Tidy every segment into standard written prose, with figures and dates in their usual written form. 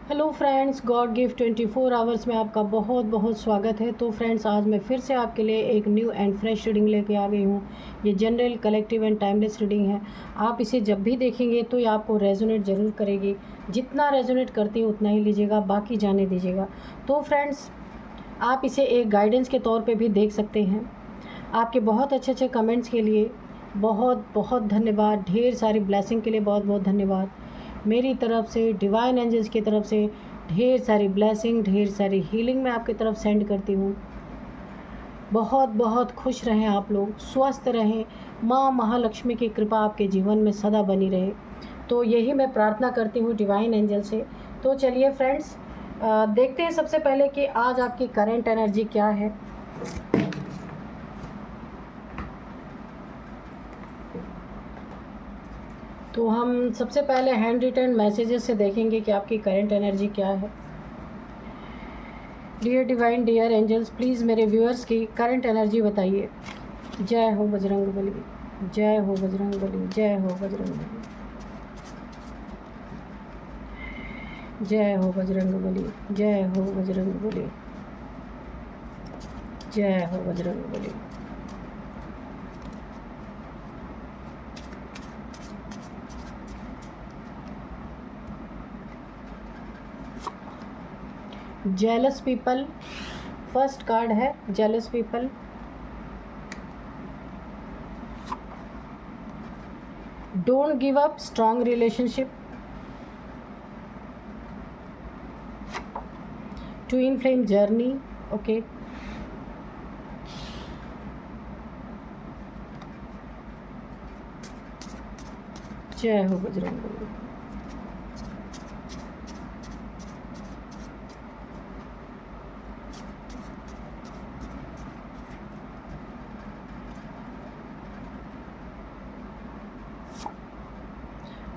Hello friends, God gift 24 hours में आपका बहुत बहुत स्वागत है। तो फ्रेंड्स, आज मैं फिर से आपके लिए एक न्यू एंड फ्रेश रीडिंग लेके आ गई हूँ। ये general, collective and timeless reading है। आप इसे जब भी देखेंगे तो ये आपको रेजोनेट ज़रूर करेगी। जितना रेजोनेट करती है उतना ही लीजिएगा, बाकी जाने दीजिएगा। तो फ्रेंड्स, आप इसे एक गाइडेंस के तौर पर भी देख सकते हैं। आपके बहुत अच्छे अच्छे कमेंट्स के लिए बहुत बहुत धन्यवाद। ढेर सारी ब्लेसिंग के लिए बहुत बहुत धन्यवाद। मेरी तरफ से, डिवाइन एंजल्स की तरफ से ढेर सारी ब्लेसिंग, ढेर सारी हीलिंग मैं आपकी तरफ सेंड करती हूँ। बहुत बहुत खुश रहें आप लोग, स्वस्थ रहें। माँ महालक्ष्मी की कृपा आपके जीवन में सदा बनी रहे। तो यही मैं प्रार्थना करती हूँ डिवाइन एंजल से। तो चलिए फ्रेंड्स, देखते हैं सबसे पहले कि आज आपकी करंट एनर्जी क्या है। तो हम सबसे पहले हैंड रिटन मैसेजेस से देखेंगे कि आपकी करंट एनर्जी क्या है। Dear divine, dear angels, please मेरे व्यूअर्स की करंट एनर्जी बताइए। जय हो बजरंगबली, जय हो बजरंगबली, जय हो बजरंगबली, जय हो बजरंगबली, जय हो बजरंगबली, जय हो Bajrangbali. Jealous people, first card है jealous people. Don't give up, strong relationship. Twin flame journey, okay. जय हो बजरंगबली।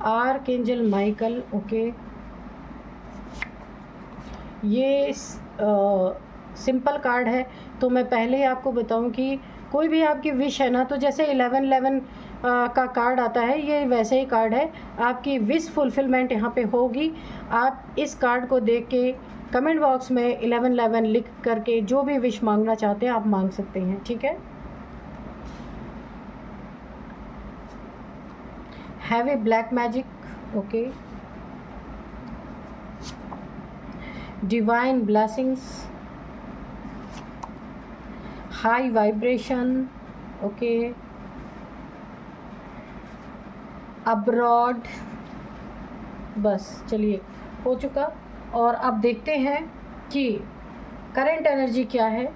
Archangel Michael, okay. ये सिंपल कार्ड है। तो मैं पहले ही आपको बताऊं कि कोई भी आपकी विश है ना, तो जैसे 1111 का कार्ड आता है, ये वैसे ही कार्ड है। आपकी विश फुलफिलमेंट यहाँ पे होगी। आप इस कार्ड को देख के कमेंट बॉक्स में 1111 लिख करके जो भी विश मांगना चाहते हैं आप मांग सकते हैं, ठीक है। Have a black magic, okay. Divine blessings, high vibration, okay. Abroad, बस चलिए हो चुका। और अब देखते हैं कि करंट एनर्जी क्या है।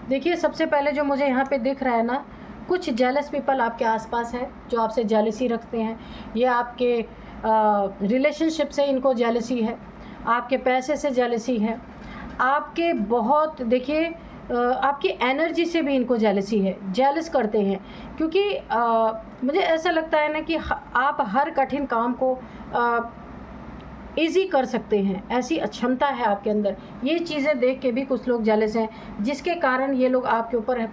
देखिए, सबसे पहले जो मुझे यहाँ पे दिख रहा है ना, कुछ जेलस पीपल आपके आसपास है जो आपसे जेलसी रखते हैं। ये आपके रिलेशनशिप से इनको जेलसी है, आपके पैसे से जेलसी है, आपके बहुत, देखिए, आपकी एनर्जी से भी इनको जेलसी है, जेलस करते हैं। क्योंकि मुझे ऐसा लगता है ना कि आप हर कठिन काम को ईज़ी कर सकते हैं, ऐसी अक्षमता है आपके अंदर। ये चीज़ें देख के भी कुछ लोग जेलस हैं, जिसके कारण ये लोग आपके ऊपर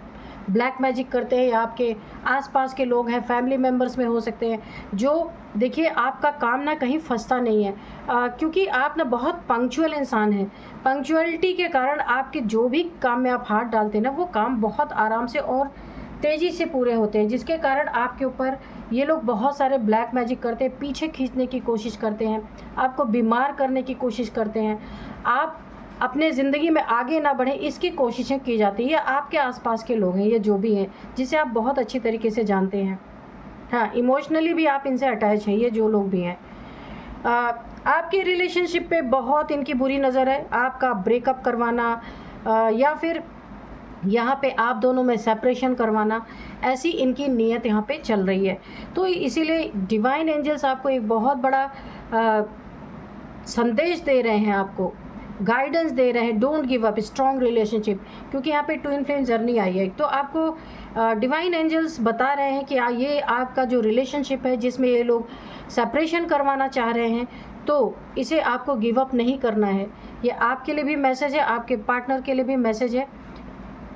ब्लैक मैजिक करते हैं। या आपके आसपास के लोग हैं, फैमिली मेम्बर्स में हो सकते हैं, जो देखिए आपका काम ना कहीं फंसता नहीं है। क्योंकि आप ना बहुत पंक्चुअल इंसान हैं। पंक्चुअलिटी के कारण आपके जो भी काम में आप हाथ डालते हैं ना, वो काम बहुत आराम से और तेज़ी से पूरे होते हैं, जिसके कारण आपके ऊपर ये लोग बहुत सारे ब्लैक मैजिक करते हैं, पीछे खींचने की कोशिश करते हैं, आपको बीमार करने की कोशिश करते हैं। आप अपने ज़िंदगी में आगे ना बढ़ें, इसकी कोशिशें की जाती है। ये आपके आसपास के लोग हैं, ये जो भी हैं, जिसे आप बहुत अच्छी तरीके से जानते हैं। हाँ, इमोशनली भी आप इनसे अटैच हैं, ये जो लोग भी हैं। आपके रिलेशनशिप पे बहुत इनकी बुरी नज़र है। आपका ब्रेकअप करवाना, या फिर यहाँ पे आप दोनों में सेपरेशन करवाना, ऐसी इनकी नीयत यहाँ पे चल रही है। तो इसीलिए डिवाइन एंजल्स आपको एक बहुत बड़ा संदेश दे रहे हैं, आपको गाइडेंस दे रहे हैं। Don't give up, strong relationship. क्योंकि यहाँ पे ट्विन फ्लेम जर्नी आई है, तो आपको डिवाइन एंजल्स बता रहे हैं कि ये आपका जो रिलेशनशिप है, जिसमें ये लोग सेपरेशन करवाना चाह रहे हैं, तो इसे आपको गिव अप नहीं करना है। ये आपके लिए भी मैसेज है, आपके पार्टनर के लिए भी मैसेज है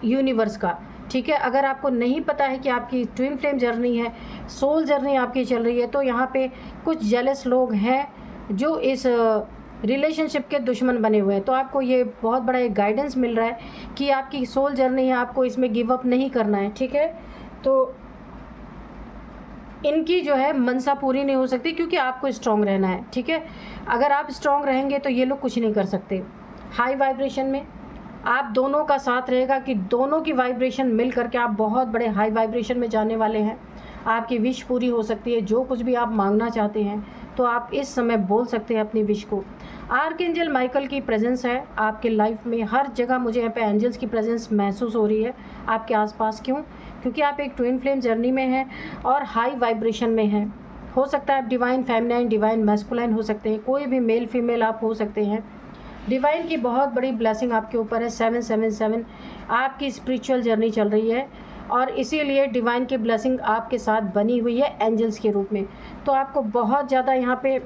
यूनिवर्स का, ठीक है। अगर आपको नहीं पता है कि आपकी ट्विन फ्लेम जर्नी है, सोल जर्नी आपकी चल रही है, तो यहाँ पे कुछ जेलस लोग हैं जो इस रिलेशनशिप के दुश्मन बने हुए हैं। तो आपको ये बहुत बड़ा एक गाइडेंस मिल रहा है कि आपकी सोल जर्नी है, आपको इसमें गिव अप नहीं करना है, ठीक है। तो इनकी जो है मनसा पूरी नहीं हो सकती क्योंकि आपको स्ट्रांग रहना है, ठीक है। अगर आप स्ट्रांग रहेंगे तो ये लोग कुछ नहीं कर सकते। हाई वाइब्रेशन में आप दोनों का साथ रहेगा कि दोनों की वाइब्रेशन मिल करके आप बहुत बड़े हाई वाइब्रेशन में जाने वाले हैं। आपकी विश पूरी हो सकती है, जो कुछ भी आप मांगना चाहते हैं तो आप इस समय बोल सकते हैं अपनी विश को। आर्कएंजल माइकल की प्रेजेंस है आपके लाइफ में, हर जगह मुझे यहाँ पे एंजल्स की प्रेजेंस महसूस हो रही है आपके आसपास। क्यों? क्योंकि आप एक ट्विन फ्लेम जर्नी में हैं और हाई वाइब्रेशन में हैं। हो सकता है आप डिवाइन फेमिनाइन, डिवाइन मैस्कुलाइन हो सकते हैं, कोई भी मेल फीमेल आप हो सकते हैं। डिवाइन की बहुत बड़ी ब्लेसिंग आपके ऊपर है। 777 आपकी स्पिरिचुअल जर्नी चल रही है और इसीलिए डिवाइन की ब्लेसिंग आपके साथ बनी हुई है एंजल्स के रूप में। तो आपको बहुत ज़्यादा यहाँ पे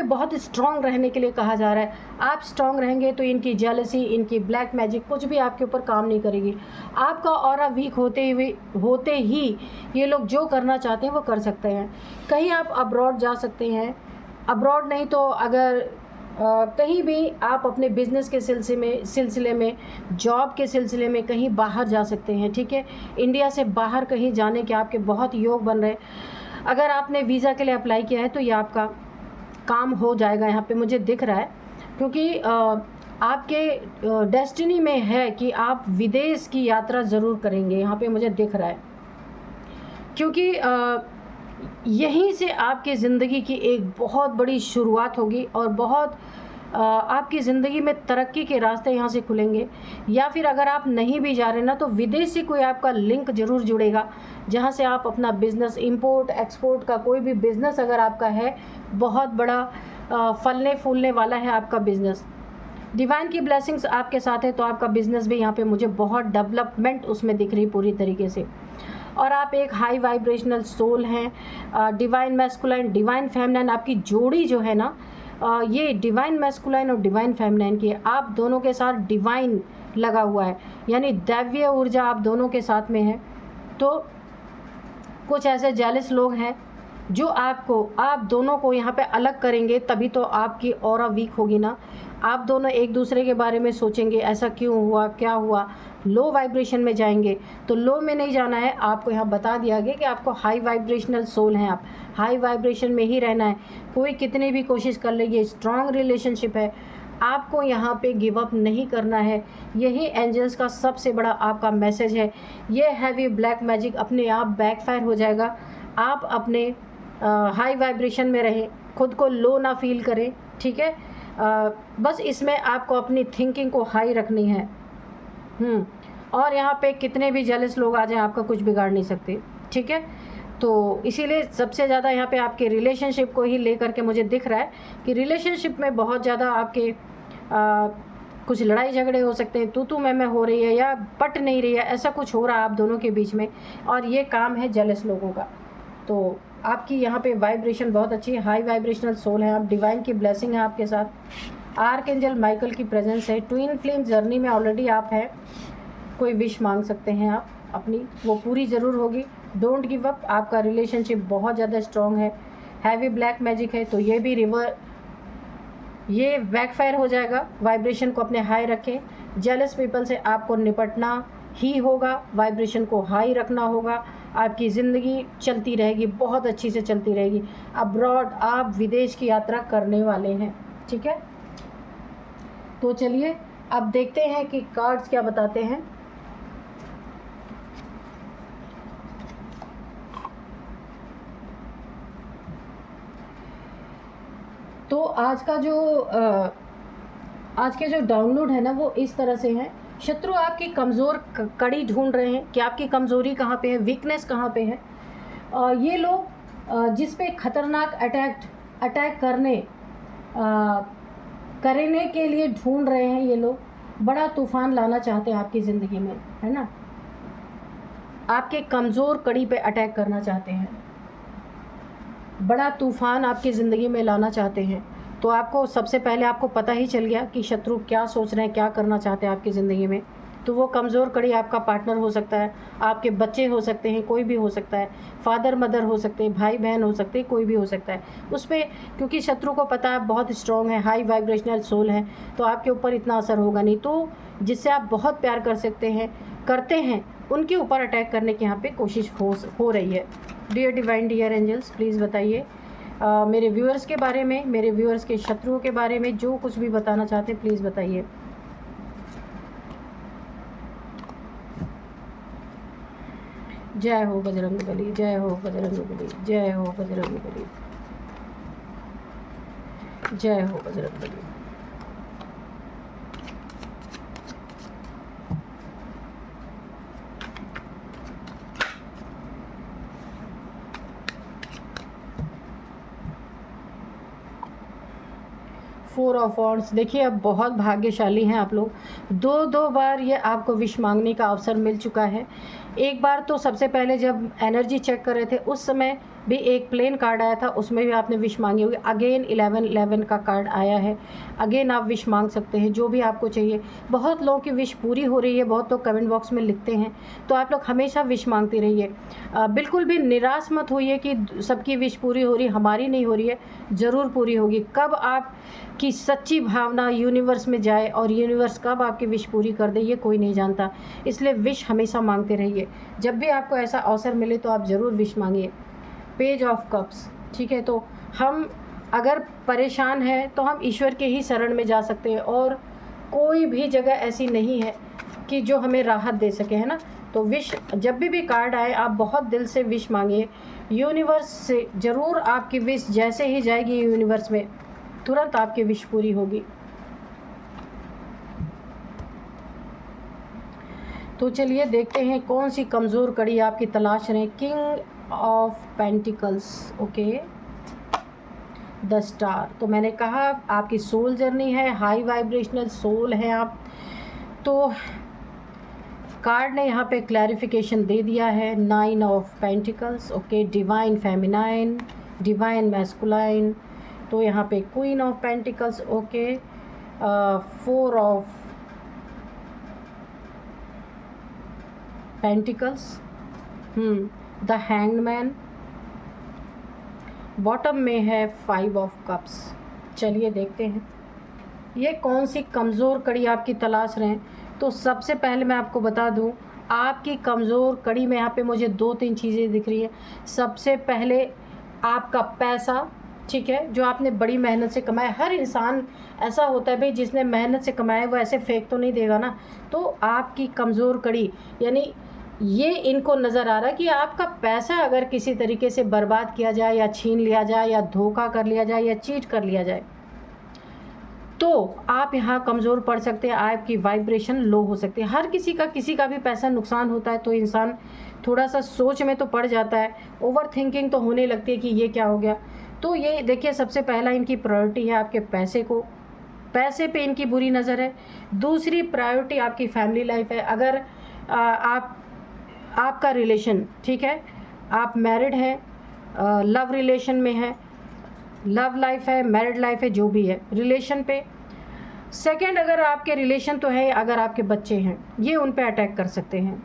बहुत स्ट्रॉन्ग रहने के लिए कहा जा रहा है। आप स्ट्रॉन्ग रहेंगे तो इनकी जेलसी, इनकी ब्लैक मैजिक कुछ भी आपके ऊपर काम नहीं करेगी। आपका ऑरा वीक होते ही ये लोग जो करना चाहते हैं वो कर सकते हैं। कहीं आप अब्रॉड जा सकते हैं, अब्रॉड नहीं तो अगर कहीं भी आप अपने बिज़नेस के सिलसिले में, जॉब के सिलसिले में कहीं बाहर जा सकते हैं, ठीक है। इंडिया से बाहर कहीं जाने के आपके बहुत योग बन रहे हैं। अगर आपने वीज़ा के लिए अप्लाई किया है तो ये आपका काम हो जाएगा, यहाँ पे मुझे दिख रहा है। क्योंकि आपके डेस्टिनी में है कि आप विदेश की यात्रा ज़रूर करेंगे, यहाँ पे मुझे दिख रहा है। क्योंकि यहीं से आपकी ज़िंदगी की एक बहुत बड़ी शुरुआत होगी और बहुत आपकी ज़िंदगी में तरक्की के रास्ते यहाँ से खुलेंगे। या फिर अगर आप नहीं भी जा रहे ना तो विदेश से कोई आपका लिंक ज़रूर जुड़ेगा, जहाँ से आप अपना बिज़नेस, इंपोर्ट एक्सपोर्ट का कोई भी बिज़नेस अगर आपका है, बहुत बड़ा फलने फूलने वाला है आपका बिज़नेस। डिवाइन की ब्लेसिंग्स आपके साथ है तो आपका बिज़नेस भी यहाँ पे मुझे बहुत डेवलपमेंट उसमें दिख रही पूरी तरीके से। और आप एक हाई वाइब्रेशनल सोल हैं। डिवाइन मैस्कुलाइन, डिवाइन फेमिनाइन आपकी जोड़ी जो है ना, ये डिवाइन मैस्कुलाइन और डिवाइन फेमिनाइन की है। आप दोनों के साथ डिवाइन लगा हुआ है, यानी दैवीय ऊर्जा आप दोनों के साथ में है। तो कुछ ऐसे जेलस लोग हैं जो आप दोनों को यहाँ पे अलग करेंगे, तभी तो आपकी ऑरा वीक होगी ना। आप दोनों एक दूसरे के बारे में सोचेंगे, ऐसा क्यों हुआ, क्या हुआ, लो वाइब्रेशन में जाएंगे। तो लो में नहीं जाना है, आपको यहाँ बता दिया गया कि आपको हाई वाइब्रेशनल सोल हैं, आप हाई वाइब्रेशन में ही रहना है। कोई कितनी भी कोशिश कर ले, ये स्ट्रॉन्ग रिलेशनशिप है, आपको यहाँ पे गिव अप नहीं करना है। यही एंजल्स का सबसे बड़ा आपका मैसेज है। ये हैवी ब्लैक मैजिक अपने आप बैकफायर हो जाएगा। आप अपने हाई वाइब्रेशन में रहें, खुद को लो ना फील करें, ठीक है। बस इसमें आपको अपनी थिंकिंग को हाई रखनी है। और यहाँ पे कितने भी जेलस लोग आ जाएं, आपका कुछ बिगाड़ नहीं सकते, ठीक है। तो इसीलिए सबसे ज़्यादा यहाँ पे आपके रिलेशनशिप को ही लेकर के मुझे दिख रहा है कि रिलेशनशिप में बहुत ज़्यादा आपके कुछ लड़ाई झगड़े हो सकते हैं, तू मैं हो रही है या पट नहीं रही है, ऐसा कुछ हो रहा है आप दोनों के बीच में। और ये काम है जेलस लोगों का। तो आपकी यहाँ पे वाइब्रेशन बहुत अच्छी है, हाई वाइब्रेशनल सोल है आप, डिवाइन की ब्लेसिंग है आपके साथ। आर्कएंजल माइकल की प्रेजेंस है। ट्विन फ्लेम जर्नी में ऑलरेडी आप हैं। कोई विश मांग सकते हैं आप अपनी, वो पूरी ज़रूर होगी। डोंट गिव अप, आपका रिलेशनशिप बहुत ज़्यादा स्ट्रॉन्ग है। हैवी ब्लैक मैजिक है तो ये बैकफायर हो जाएगा। वाइब्रेशन को अपने हाई रखें। जेलस पीपल से आपको निपटना ही होगा, वाइब्रेशन को हाई रखना होगा। आपकी ज़िंदगी चलती रहेगी, बहुत अच्छी से चलती रहेगी। अब्रॉड आप विदेश की यात्रा करने वाले हैं, ठीक है। तो चलिए अब देखते हैं कि कार्ड्स क्या बताते हैं। तो आज के जो डाउनलोड है ना वो इस तरह से है। शत्रु आपकी कमज़ोर कड़ी ढूंढ रहे हैं कि आपकी कमज़ोरी कहाँ पे है, वीकनेस कहाँ पे है। ये लोग जिस पे खतरनाक अटैक करने के लिए ढूंढ रहे हैं, ये लोग बड़ा तूफान लाना चाहते हैं आपकी ज़िंदगी में, है ना। आपके कमज़ोर कड़ी पे अटैक करना चाहते हैं, बड़ा तूफान आपकी ज़िंदगी में लाना चाहते हैं। तो आपको सबसे पहले आपको पता ही चल गया कि शत्रु क्या सोच रहे हैं, क्या करना चाहते हैं आपकी ज़िंदगी में। तो वो कमज़ोर कड़ी आपका पार्टनर हो सकता है, आपके बच्चे हो सकते हैं, कोई भी हो सकता है, फादर मदर हो सकते हैं, भाई बहन हो सकते हैं, कोई भी हो सकता है उस पर। क्योंकि शत्रु को पता है बहुत स्ट्रॉन्ग है, हाई वाइब्रेशनल सोल है, तो आपके ऊपर इतना असर होगा नहीं। तो जिससे आप बहुत प्यार कर सकते हैं, करते हैं, उनके ऊपर अटैक करने की यहाँ पे कोशिश हो रही है। Dear divine, dear angels, please बताइए मेरे व्यूअर्स के बारे में, मेरे व्यूअर्स के शत्रुओं के बारे में, जो कुछ भी बताना चाहते हैं प्लीज़ बताइए। जय हो बजरंगबली, जय हो बजरंगबली, जय हो बजरंगबली, जय हो बजरंगबली। फोर ऑफ वॉन्ड्स, देखिए अब बहुत भाग्यशाली हैं आप लोग। दो बार ये आपको विश मांगने का अवसर मिल चुका है। एक बार तो सबसे पहले जब एनर्जी चेक कर रहे थे उस समय भी एक प्लेन कार्ड आया था, उसमें भी आपने विश मांगी होगी। अगेन 1111 का कार्ड आया है, अगेन आप विश मांग सकते हैं जो भी आपको चाहिए। बहुत लोगों की विश पूरी हो रही है, बहुत लोग कमेंट बॉक्स में लिखते हैं, तो आप लोग हमेशा विश मांगते रहिए। बिल्कुल भी निराश मत होइए कि सबकी विश पूरी हो रही, हमारी नहीं हो रही है, ज़रूर पूरी होगी। कब आप की सच्ची भावना यूनिवर्स में जाए और यूनिवर्स कब आपकी विश पूरी कर दे ये कोई नहीं जानता, इसलिए विश हमेशा मांगते रहिए। जब भी आपको ऐसा अवसर मिले तो आप ज़रूर विश मांगिए। पेज ऑफ कप्स, ठीक है, तो हम अगर परेशान हैं तो हम ईश्वर के ही शरण में जा सकते हैं, और कोई भी जगह ऐसी नहीं है कि जो हमें राहत दे सके, है ना। तो विश जब भी कार्ड आए आप बहुत दिल से विश मांगिए यूनिवर्स से। ज़रूर आपकी विश जैसे ही जाएगी यूनिवर्स में, तुरंत आपकी विश पूरी होगी। तो चलिए देखते हैं कौन सी कमज़ोर कड़ी आपकी तलाश रहे। King of pentacles, okay, the star. तो मैंने कहा आपकी सोल जर्नी है, हाई वाइब्रेशनल सोल है आप। तो कार्ड ने यहाँ पे क्लैरिफिकेशन दे दिया है। 9 of pentacles, okay, divine feminine, divine masculine. तो यहाँ पे queen of pentacles, okay, 4 of pentacles, the hanged man. Bottom में है 5 ऑफ कप्स। चलिए देखते हैं ये कौन सी कमज़ोर कड़ी आपकी तलाश रहे हैं। तो सबसे पहले मैं आपको बता दूं, आपकी कमज़ोर कड़ी में यहाँ पे मुझे 2-3 चीज़ें दिख रही है। सबसे पहले आपका पैसा, ठीक है, जो आपने बड़ी मेहनत से कमाया। हर इंसान ऐसा होता है भाई, जिसने मेहनत से कमाया वो ऐसे फेंक तो नहीं देगा ना। तो आपकी कमज़ोर कड़ी यानी ये इनको नज़र आ रहा है कि आपका पैसा अगर किसी तरीके से बर्बाद किया जाए या छीन लिया जाए या धोखा कर लिया जाए या चीट कर लिया जाए तो आप यहाँ कमज़ोर पड़ सकते हैं, आपकी वाइब्रेशन लो हो सकती है। हर किसी का भी पैसा नुकसान होता है तो इंसान थोड़ा सा सोच में तो पड़ जाता है, ओवर थिंकिंग तो होने लगती है कि ये क्या हो गया। तो ये देखिए सबसे पहला इनकी प्रायोरिटी है आपके पैसे को, पैसे पे इनकी बुरी नज़र है। दूसरी प्रायोरिटी आपकी फैमिली लाइफ है। अगर आपका रिलेशन, ठीक है, आप मैरिड हैं, लव रिलेशन में है, लव लाइफ है, मैरिड लाइफ है, जो भी है रिलेशन पे। सेकंड, अगर आपके रिलेशन तो है, अगर आपके बच्चे हैं ये उन पे अटैक कर सकते हैं,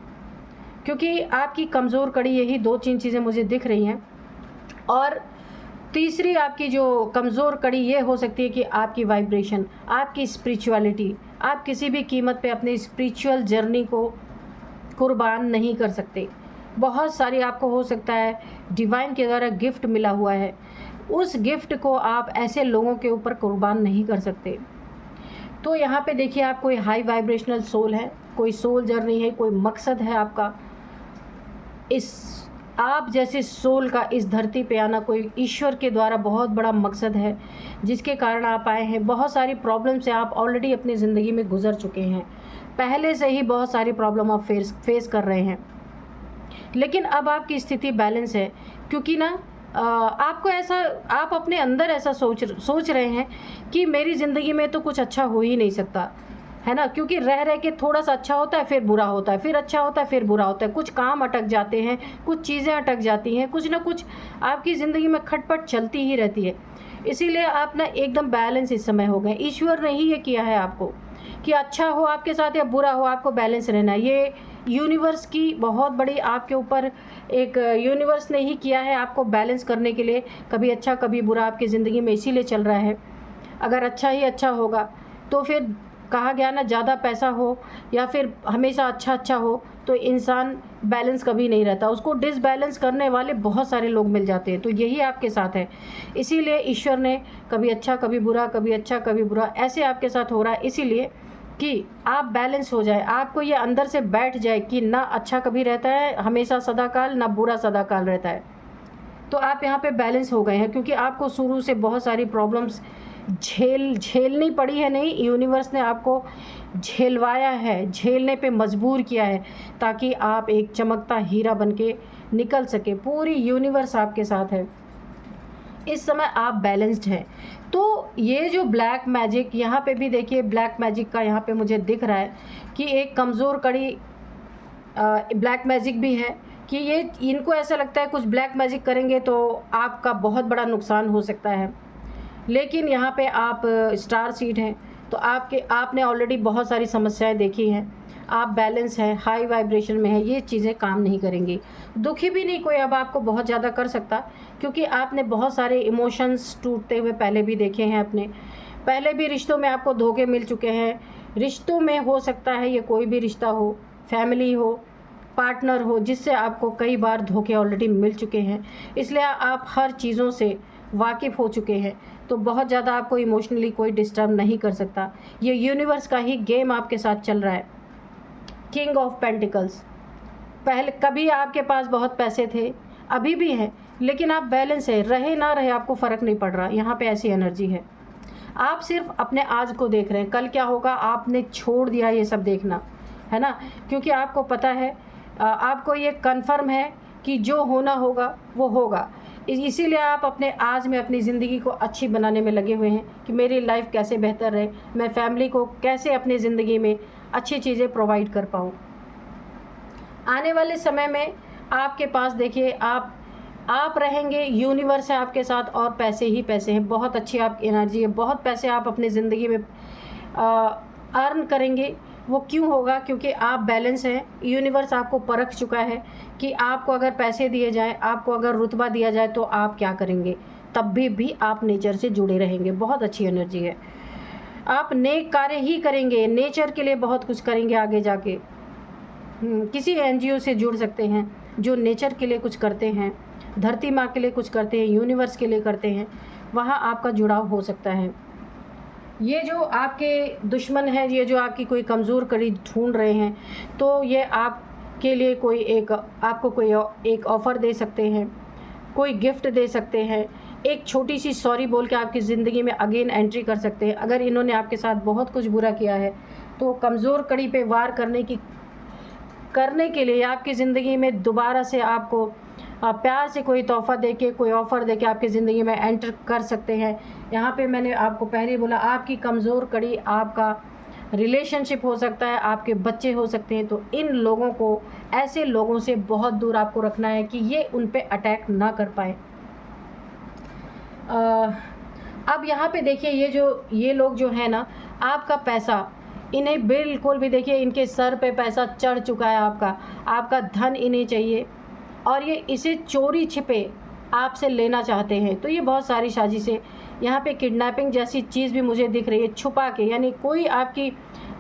क्योंकि आपकी कमज़ोर कड़ी यही 2-3 चीज़ें मुझे दिख रही हैं। और तीसरी आपकी जो कमज़ोर कड़ी ये हो सकती है कि आपकी वाइब्रेशन, आपकी स्पिरिचुअलिटी, आप किसी भी कीमत पे अपनी स्पिरिचुअल जर्नी को कुर्बान नहीं कर सकते। बहुत सारी आपको हो सकता है डिवाइन के द्वारा गिफ्ट मिला हुआ है, उस गिफ्ट को आप ऐसे लोगों के ऊपर कुर्बान नहीं कर सकते। तो यहाँ पे देखिए आप कोई हाई वाइब्रेशनल सोल है, कोई सोल जर्नी है, कोई मकसद है आपका। इस आप जैसे सोल का इस धरती पे आना कोई ईश्वर के द्वारा बहुत बड़ा मकसद है जिसके कारण आप आए हैं। बहुत सारी प्रॉब्लम से आप ऑलरेडी अपनी ज़िंदगी में गुजर चुके हैं, पहले से ही बहुत सारी प्रॉब्लम आप फेस कर रहे हैं, लेकिन अब आपकी स्थिति बैलेंस है। क्योंकि ना आपको ऐसा, आप अपने अंदर ऐसा सोच रहे हैं कि मेरी ज़िंदगी में तो कुछ अच्छा हो ही नहीं सकता, है ना। क्योंकि रह के थोड़ा सा अच्छा होता है, फिर बुरा होता है, फिर अच्छा होता है, फिर बुरा होता है। कुछ काम अटक जाते हैं, कुछ चीज़ें अटक जाती हैं, कुछ ना कुछ आपकी ज़िंदगी में खटपट चलती ही रहती है। इसीलिए आप ना एकदम बैलेंस इस समय हो गए। ईश्वर ने ही ये किया है आपको कि अच्छा हो आपके साथ या बुरा हो, आपको बैलेंस रहना है। ये यूनिवर्स की बहुत बड़ी आपके ऊपर एक यूनिवर्स ने ही किया है आपको बैलेंस करने के लिए, कभी अच्छा कभी बुरा आपकी ज़िंदगी में इसीलिए चल रहा है। अगर अच्छा ही अच्छा होगा तो फिर कहा गया ना, ज़्यादा पैसा हो या फिर हमेशा अच्छा हो तो इंसान बैलेंस कभी नहीं रहता, उसको डिसबैलेंस करने वाले बहुत सारे लोग मिल जाते हैं। तो यही आपके साथ है, इसीलिए ईश्वर ने कभी अच्छा कभी बुरा, कभी अच्छा कभी बुरा ऐसे आपके साथ हो रहा है, इसीलिए कि आप बैलेंस हो जाए, आपको ये अंदर से बैठ जाए कि ना अच्छा कभी रहता है हमेशा सदाकाल, ना बुरा सदाकाल रहता है। तो आप यहाँ पे बैलेंस हो गए हैं, क्योंकि आपको शुरू से बहुत सारी प्रॉब्लम्स झेलनी पड़ी है, नहीं, यूनिवर्स ने आपको झेलवाया है, झेलने पे मजबूर किया है, ताकि आप एक चमकता हीरा बन के निकल सके। पूरी यूनिवर्स आपके साथ है, इस समय आप बैलेंस्ड हैं। तो ये जो ब्लैक मैजिक, यहाँ पे भी देखिए ब्लैक मैजिक का यहाँ पे मुझे दिख रहा है कि एक कमज़ोर कड़ी ब्लैक मैजिक भी है, कि ये इनको ऐसा लगता है कुछ ब्लैक मैजिक करेंगे तो आपका बहुत बड़ा नुकसान हो सकता है। लेकिन यहाँ पे आप स्टार सीड हैं, तो आपने ऑलरेडी बहुत सारी समस्याएं देखी हैं, आप बैलेंस हैं, हाई वाइब्रेशन में है, ये चीज़ें काम नहीं करेंगी। दुखी भी नहीं कोई अब आपको बहुत ज़्यादा कर सकता, क्योंकि आपने बहुत सारे इमोशंस टूटते हुए पहले भी देखे हैं अपने, पहले भी रिश्तों में आपको धोखे मिल चुके हैं। रिश्तों में हो सकता है ये कोई भी रिश्ता हो, फैमिली हो, पार्टनर हो, जिससे आपको कई बार धोखे ऑलरेडी मिल चुके हैं, इसलिए आप हर चीज़ों से वाकिफ़ हो चुके हैं। तो बहुत ज़्यादा आपको इमोशनली कोई डिस्टर्ब नहीं कर सकता, ये यूनिवर्स का ही गेम आपके साथ चल रहा है। किंग ऑफ पेंटिकल्स, पहले कभी आपके पास बहुत पैसे थे, अभी भी हैं, लेकिन आप बैलेंस है, रहे ना रहे आपको फ़र्क नहीं पड़ रहा, यहाँ पे ऐसी एनर्जी है। आप सिर्फ अपने आज को देख रहे हैं, कल क्या होगा आपने छोड़ दिया ये सब देखना, है ना, क्योंकि आपको पता है, आपको ये कन्फर्म है कि जो होना होगा वो होगा। इसीलिए आप अपने आज में अपनी ज़िंदगी को अच्छी बनाने में लगे हुए हैं कि मेरी लाइफ कैसे बेहतर रहे, मैं फैमिली को कैसे अपनी ज़िंदगी में अच्छी चीज़ें प्रोवाइड कर पाऊँ। आने वाले समय में आपके पास देखिए आप रहेंगे, यूनिवर्स है आपके साथ, और पैसे ही पैसे हैं, बहुत अच्छी आपकी एनर्जी है, बहुत पैसे आप अपनी ज़िंदगी में अर्न करेंगे। वो क्यों होगा? क्योंकि आप बैलेंस हैं, यूनिवर्स आपको परख चुका है कि आपको अगर पैसे दिए जाएं, आपको अगर रुतबा दिया जाए तो आप क्या करेंगे, तब भी आप नेचर से जुड़े रहेंगे। बहुत अच्छी एनर्जी है, आप नेक कार्य ही करेंगे, नेचर के लिए बहुत कुछ करेंगे आगे जाके। किसी NGO से जुड़ सकते हैं जो नेचर के लिए कुछ करते हैं, धरती माँ के लिए कुछ करते हैं, यूनिवर्स के लिए करते हैं, वहाँ आपका जुड़ाव हो सकता है। ये जो आपके दुश्मन हैं, ये जो आपकी कोई कमज़ोर कड़ी ढूंढ रहे हैं, तो ये आपके लिए आपको कोई एक ऑफ़र दे सकते हैं, कोई गिफ्ट दे सकते हैं, एक छोटी सी सॉरी बोल के आपकी ज़िंदगी में अगेन एंट्री कर सकते हैं। अगर इन्होंने आपके साथ बहुत कुछ बुरा किया है तो कमज़ोर कड़ी पे वार करने के लिए आपकी ज़िंदगी में दोबारा से आपको प्यार से कोई तोहफ़ा देके, कोई ऑफ़र देके आपकी ज़िंदगी में एंटर कर सकते हैं। यहाँ पे मैंने आपको पहले ही बोला, आपकी कमज़ोर कड़ी आपका रिलेशनशिप हो सकता है, आपके बच्चे हो सकते हैं। तो इन लोगों को, ऐसे लोगों से बहुत दूर आपको रखना है कि ये उन पे अटैक ना कर पाए। अब यहाँ पे देखिए, ये लोग जो है ना, आपका पैसा इन्हें बिल्कुल भी, देखिए इनके सर पे पैसा चढ़ चुका है, आपका धन इन्हें चाहिए, और ये इसे चोरी छिपे आपसे लेना चाहते हैं। तो ये बहुत सारी साजिशें, यहाँ पे किडनैपिंग जैसी चीज़ भी मुझे दिख रही है, छुपा के, यानी कोई आपकी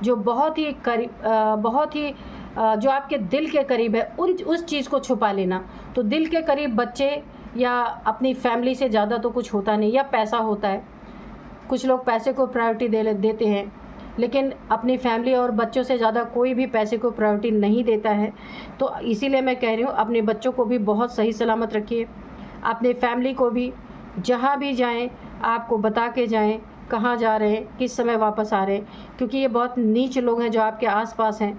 जो बहुत ही जो आपके दिल के करीब है उस चीज़ को छुपा लेना। तो दिल के करीब बच्चे या अपनी फैमिली से ज़्यादा तो कुछ होता नहीं, या पैसा होता है। कुछ लोग पैसे को प्रायोरिटी देते हैं, लेकिन अपनी फैमिली और बच्चों से ज़्यादा कोई भी पैसे को प्रायोरिटी नहीं देता है। तो इसीलिए मैं कह रही हूँ, अपने बच्चों को भी बहुत सही सलामत रखिए, अपने फैमिली को भी, जहाँ भी जाएं आपको बता के जाएं कहाँ जा रहे हैं, किस समय वापस आ रहे हैं, क्योंकि ये बहुत नीच लोग हैं जो आपके आसपास हैं।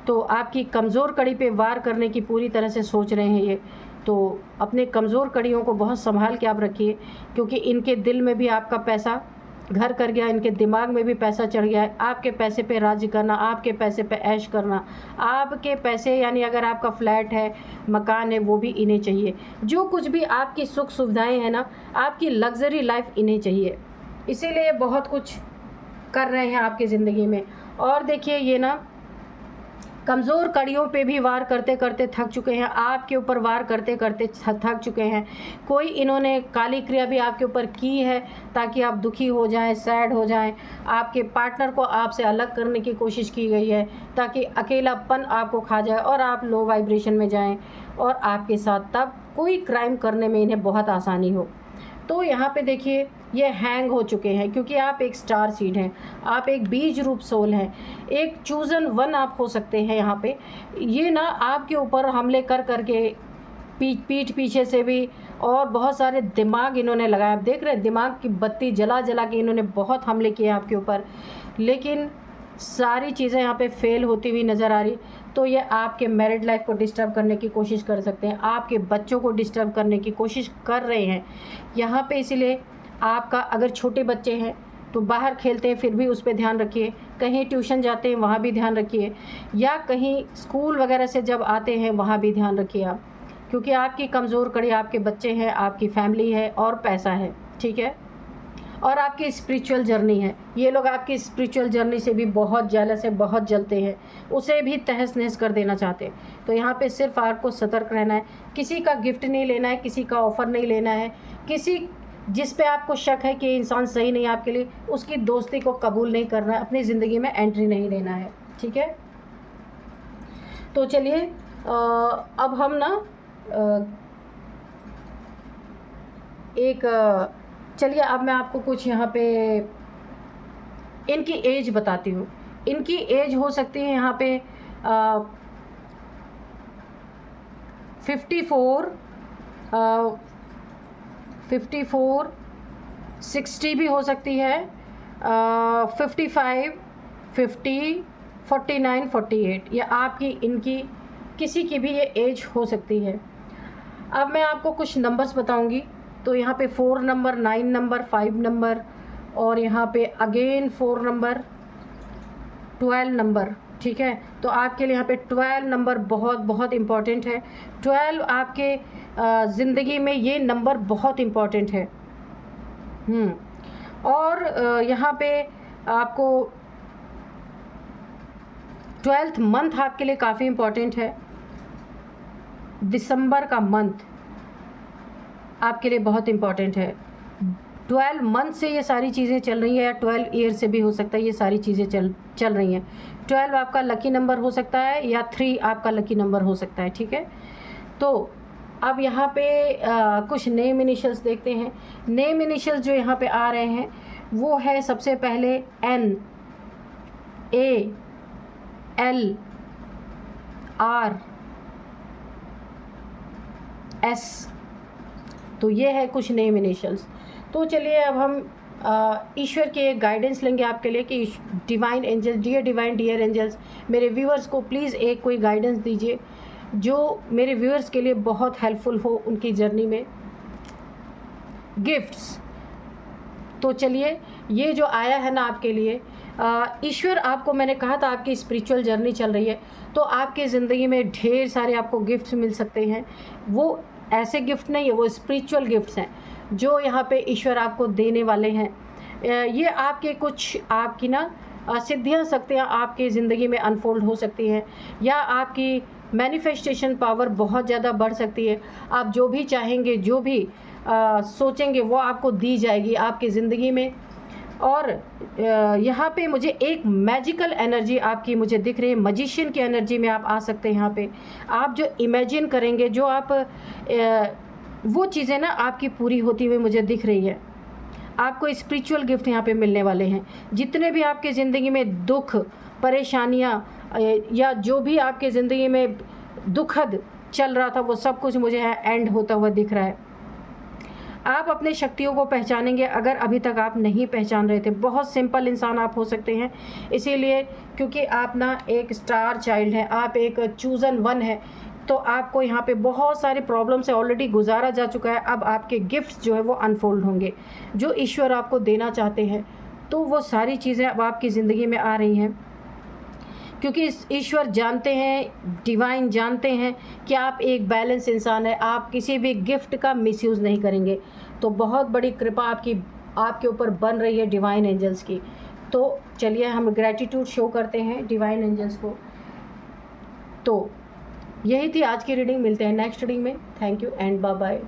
तो आपकी कमज़ोर कड़ी पे वार करने की पूरी तरह से सोच रहे हैं ये। तो अपने कमज़ोर कड़ियों को बहुत संभाल के आप रखिए, क्योंकि इनके दिल में भी आपका पैसा घर कर गया, इनके दिमाग में भी पैसा चढ़ गया है। आपके पैसे पे राज करना, आपके पैसे पे ऐश करना, आपके पैसे, यानी अगर आपका फ्लैट है, मकान है, वो भी इन्हें चाहिए। जो कुछ भी आपकी सुख सुविधाएं हैं ना, आपकी लग्जरी लाइफ इन्हें चाहिए। इसीलिए बहुत कुछ कर रहे हैं आपकी ज़िंदगी में। और देखिए ये ना कमज़ोर कड़ियों पे भी वार करते करते थक चुके हैं, आपके ऊपर वार करते करते थक चुके हैं। कोई इन्होंने काली क्रिया भी आपके ऊपर की है ताकि आप दुखी हो जाएं, सैड हो जाएं। आपके पार्टनर को आपसे अलग करने की कोशिश की गई है ताकि अकेलापन आपको खा जाए और आप लो वाइब्रेशन में जाएं और आपके साथ तब कोई क्राइम करने में इन्हें बहुत आसानी हो। तो यहाँ पे देखिए ये हैंग हो चुके हैं क्योंकि आप एक स्टार सीड हैं, आप एक बीज रूप सोल हैं, एक चूज़न वन आप हो सकते हैं। यहाँ पे ये ना आपके ऊपर हमले कर करके पीठ पीछे से भी और बहुत सारे दिमाग इन्होंने लगाया। आप देख रहे हैं दिमाग की बत्ती जला जला के इन्होंने बहुत हमले किए आपके ऊपर, लेकिन सारी चीज़ें यहाँ पे फेल होती हुई नज़र आ रही। तो ये आपके मैरिड लाइफ को डिस्टर्ब करने की कोशिश कर सकते हैं, आपके बच्चों को डिस्टर्ब करने की कोशिश कर रहे हैं यहाँ पे। इसीलिए आपका अगर छोटे बच्चे हैं तो बाहर खेलते हैं फिर भी उस पर ध्यान रखिए, कहीं ट्यूशन जाते हैं वहाँ भी ध्यान रखिए, या कहीं स्कूल वगैरह से जब आते हैं वहाँ भी ध्यान रखिए आप, क्योंकि आपकी कमज़ोर कड़ी आपके बच्चे हैं, आपकी फैमिली है और पैसा है, ठीक है। और आपकी स्पिरिचुअल जर्नी है, ये लोग आपकी स्पिरिचुअल जर्नी से भी बहुत जेलस है, बहुत जलते हैं, उसे भी तहस नहस कर देना चाहते हैं। तो यहाँ पे सिर्फ आपको सतर्क रहना है, किसी का गिफ्ट नहीं लेना है, किसी का ऑफ़र नहीं लेना है, किसी जिस पे आपको शक है कि इंसान सही नहीं है आपके लिए, उसकी दोस्ती को कबूल नहीं करना है, अपनी ज़िंदगी में एंट्री नहीं लेना है, ठीक है। तो चलिए अब हम ना चलिए अब मैं आपको कुछ यहाँ पे इनकी एज बताती हूँ। इनकी एज हो सकती है यहाँ पे 54, 60 भी हो सकती है, 55, 50, 49, 48, या आपकी इनकी किसी की भी ये एज हो सकती है। अब मैं आपको कुछ नंबर्स बताऊंगी। तो यहाँ पे 4 नंबर, 9 नंबर, 5 नंबर, और यहाँ पे अगेन 4 नंबर, 12 नंबर, ठीक है। तो आपके लिए यहाँ पे 12 नंबर बहुत बहुत इम्पॉर्टेंट है। 12 आपके ज़िंदगी में ये नंबर बहुत इम्पॉर्टेंट है। और यहाँ पे आपको 12th मंथ आपके लिए काफ़ी इम्पॉर्टेंट है। दिसंबर का मंथ आपके लिए बहुत इम्पॉर्टेंट है। 12 मंथ से ये सारी चीज़ें चल रही हैं, या 12 ईयर से भी हो सकता है ये सारी चीज़ें चल रही हैं। 12 आपका लकी नंबर हो सकता है, या 3 आपका लकी नंबर हो सकता है, ठीक है। तो अब यहाँ पे कुछ नेम इनिशियल्स देखते हैं। नेम इनिशियल्स जो यहाँ पे आ रहे हैं वो है सबसे पहले N, A, L, R, S। तो ये है कुछ नेम इनिशियल्स। तो चलिए अब हम ईश्वर के गाइडेंस लेंगे आपके लिए कि डिवाइन एंजल्स, डियर एंजल्स, मेरे व्यूअर्स को प्लीज़ एक कोई गाइडेंस दीजिए जो मेरे व्यूअर्स के लिए बहुत हेल्पफुल हो उनकी जर्नी में। गिफ्ट्स, तो चलिए ये जो आया है ना आपके लिए, ईश्वर आपको, मैंने कहा था आपकी स्पिरिचुअल जर्नी चल रही है, तो आपकी ज़िंदगी में ढेर सारे आपको गिफ्ट्स मिल सकते हैं। वो ऐसे गिफ्ट नहीं है, वो स्पिरिचुअल गिफ्ट्स हैं जो यहाँ पे ईश्वर आपको देने वाले हैं। ये आपके कुछ आपकी ना सिद्धियाँ शक्तियाँ आपकी ज़िंदगी में अनफोल्ड हो सकती हैं, या आपकी मैनिफेस्टेशन पावर बहुत ज़्यादा बढ़ सकती है। आप जो भी चाहेंगे, जो भी सोचेंगे वो आपको दी जाएगी आपकी ज़िंदगी में। और यहाँ पे मुझे एक मैजिकल एनर्जी आपकी मुझे दिख रही है, मजिशियन की एनर्जी में आप आ सकते हैं। यहाँ पे आप जो इमेजिन करेंगे, जो आप वो चीज़ें ना आपकी पूरी होती हुई मुझे दिख रही है। आपको स्पिरिचुअल गिफ्ट यहाँ पे मिलने वाले हैं। जितने भी आपके ज़िंदगी में दुख, परेशानियाँ, या जो भी आपके ज़िंदगी में दुखद चल रहा था, वो सब कुछ मुझे यहाँ एंड होता हुआ दिख रहा है। आप अपने शक्तियों को पहचानेंगे अगर अभी तक आप नहीं पहचान रहे थे। बहुत सिंपल इंसान आप हो सकते हैं, इसीलिए क्योंकि आप ना एक स्टार चाइल्ड हैं, आप एक चूज़न वन है, तो आपको यहाँ पे बहुत सारे प्रॉब्लम से ऑलरेडी गुजारा जा चुका है। अब आपके गिफ्ट्स जो है वो अनफोल्ड होंगे, जो ईश्वर आपको देना चाहते हैं। तो वो सारी चीज़ें अब आपकी ज़िंदगी में आ रही हैं, क्योंकि ईश्वर जानते हैं, डिवाइन जानते हैं कि आप एक बैलेंस इंसान है, आप किसी भी गिफ्ट का मिसयूज़ नहीं करेंगे। तो बहुत बड़ी कृपा आपके ऊपर बन रही है डिवाइन एंजल्स की। तो चलिए हम ग्रैटिट्यूड शो करते हैं डिवाइन एंजल्स को। तो यही थी आज की रीडिंग, मिलते हैं नेक्स्ट रीडिंग में। Thank you and bye bye.